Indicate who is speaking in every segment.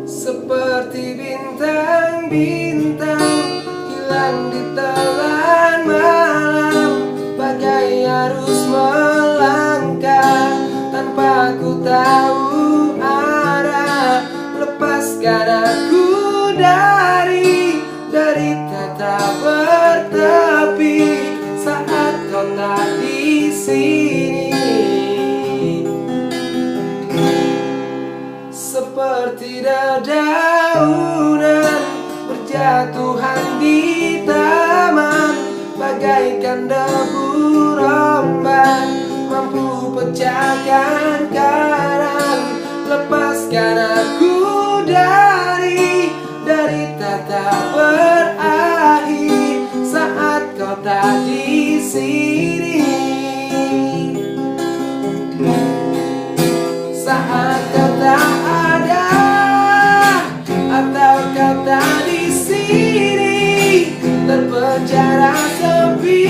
Speaker 1: Seperti bintang-bintang hilang di telan malam, bagai arus melangkah tanpa ku tahu arah. Lepaskan aku dari derita bertepi saat kau tak di sini. Seperti dedaunan berjatuhan di taman, bagaikan debu rombak mampu pecahkan karang. Lepaskan aku dari derita tak berakhir saat kau tak di sini. Saat kau tak ada atau kau tak di sini, terpenjara sepi,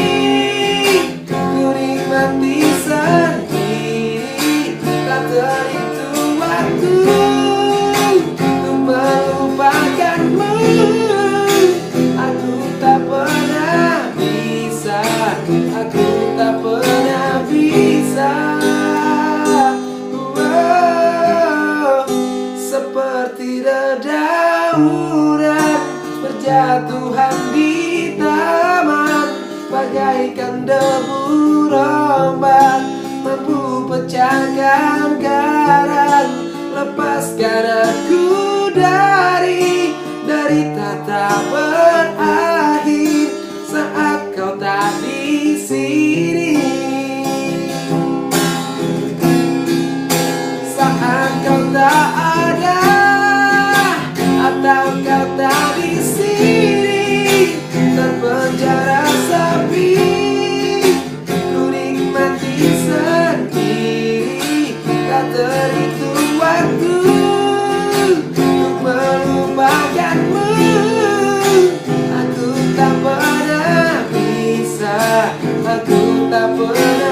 Speaker 1: ku nikmati sendiri. Tak terhitung waktu untuk melupakanmu. Aku tak pernah bisa, aku tak pernah bisa. Seperti dedaunan berjatuhan di taman, bagaikan debu rombak mampu pecahkan karang. Lepaskan aku dari derita tak berakhir saat kau tak di sini. Saat kau tak ada atau kau tak di sini, terpenjara sepi, ku nikmati sendiri. Tak terhitung waktu untuk melupakanmu. Aku tak pernah bisa, aku tak pernah